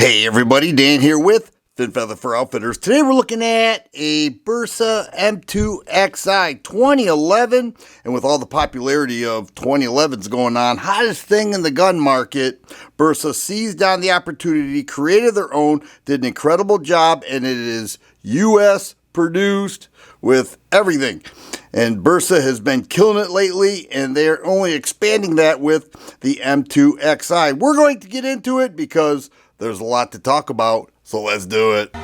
Hey everybody, Dan here with Fin Feather for Outfitters. Today we're looking at a Bersa M2XI 2011, and with all the popularity of 2011s going on, hottest thing in the gun market, Bersa seized on the opportunity, created their own, did an incredible job, and it is US produced with everything. And Bersa has been killing it lately, and they're only expanding that with the M2XI. We're going to get into it because there's a lot to talk about, so let's do it.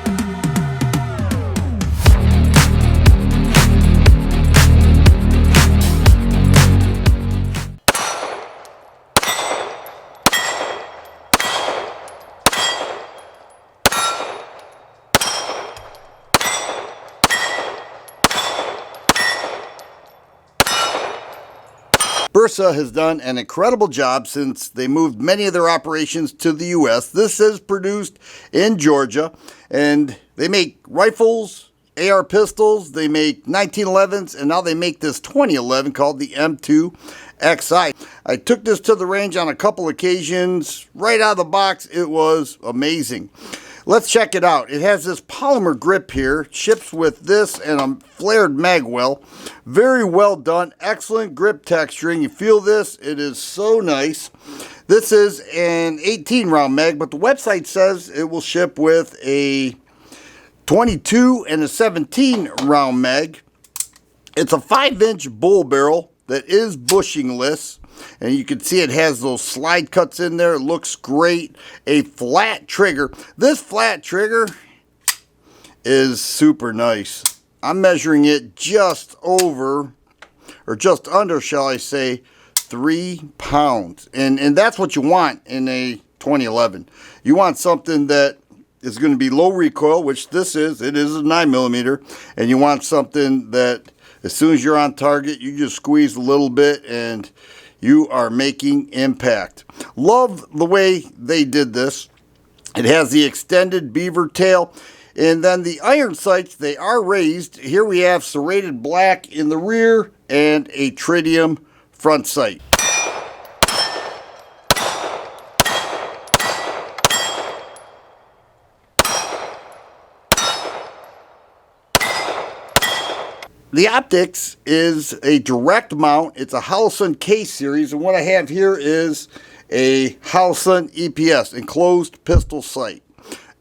Bersa has done an incredible job since they moved many of their operations to the U.S. This is produced in Georgia, and they make rifles, AR pistols, they make 1911s, and now they make this 2011 called the M2XI. I took this to the range on a couple occasions. Right out of the box, it was amazing. Let's check it out. It has this polymer grip here, ships with this and a flared mag well. Very well done, excellent grip texturing. You feel this, it is so nice. This is an 18 round mag, but the website says it will ship with a 22 and a 17 round mag. It's a 5-inch bull barrel that is bushingless. And you can see it has those slide cuts in there. It looks great. A flat trigger. This flat trigger is super nice. I'm measuring it just over, or just under, shall I say, 3 pounds. And that's what you want in a 2011. You want something that is going to be low recoil, which this is. It is a 9mm. And you want something that as soon as you're on target, you just squeeze a little bit and you are making impact. Love the way they did this. It has the extended beaver tail, and then the iron sights, they are raised. Here we have serrated black in the rear and a tritium front sight. The optics is a direct mount. It's a Holosun K series, and what I have here is a Holosun EPS, enclosed pistol sight.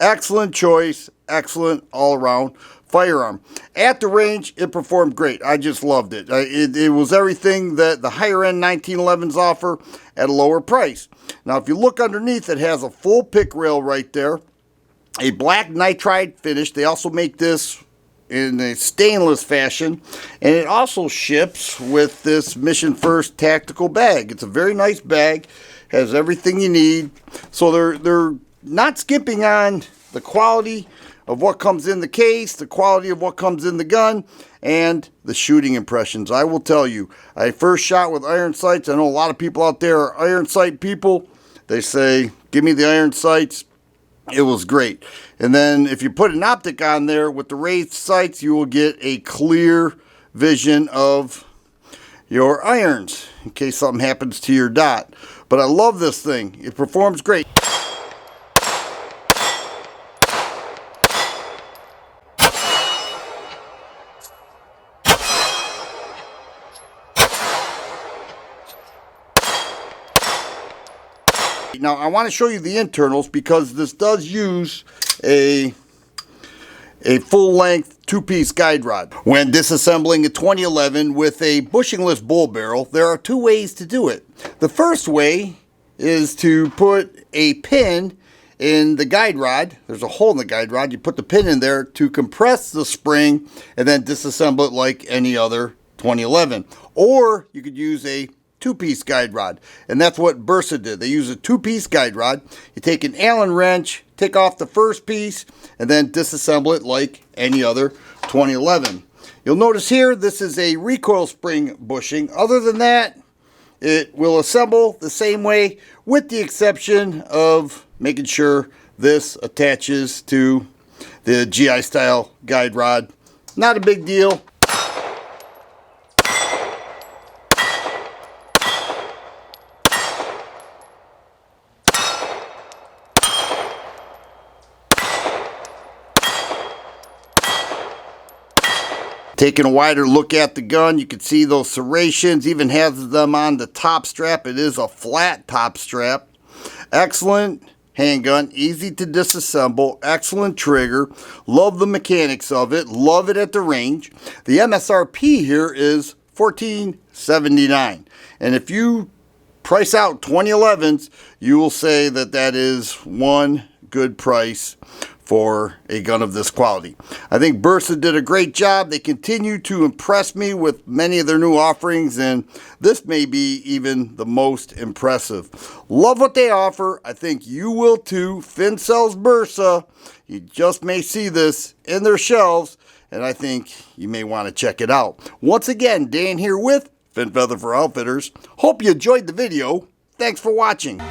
Excellent choice, excellent all-around firearm. At the range, it performed great. I just loved it. It was everything that the higher-end 1911s offer at a lower price. Now, if you look underneath, it has a full pick rail right there, a black nitride finish. They also make this in a stainless fashion, and it also ships with this Mission First tactical bag. It's a very nice bag, has everything you need. So they're not skipping on the quality of what comes in the case, the quality of what comes in the gun, and the shooting impressions. I will tell you, I first shot with iron sights. I know a lot of people out there are iron sight people. They say, give me the iron sights. It was great. And then if you put an optic on there with the raised sights, you will get a clear vision of your irons in case something happens to your dot. But I love this thing. It performs great. Now, I want to show you the internals because this does use a full-length two-piece guide rod. When disassembling a 2011 with a bushingless bull barrel, there are two ways to do it. The first way is to put a pin in the guide rod. There's a hole in the guide rod. You put the pin in there to compress the spring and then disassemble it like any other 2011. Or you could use a two-piece guide rod, and that's what Bersa did. They use a two-piece guide rod. You take an Allen wrench, take off the first piece, and then disassemble it like any other 2011. You'll notice here this is a recoil spring bushing. Other than that, it will assemble the same way, with the exception of making sure this attaches to the GI style guide rod. Not a big deal. Taking a wider look at the gun, you can see those serrations, even has them on the top strap. It is a flat top strap. Excellent handgun, easy to disassemble, excellent trigger. Love the mechanics of it, love it at the range. The MSRP here is $14.79. And if you price out 2011s, you will say that that is one good price for a gun of this quality. I think Bersa did a great job. They continue to impress me with many of their new offerings, and this may be even the most impressive. Love what they offer. I think you will too. Finn sells Bersa. You just may see this in their shelves, and I think you may want to check it out. Once again, Dan here with Fin Feather for Outfitters. Hope you enjoyed the video. Thanks for watching.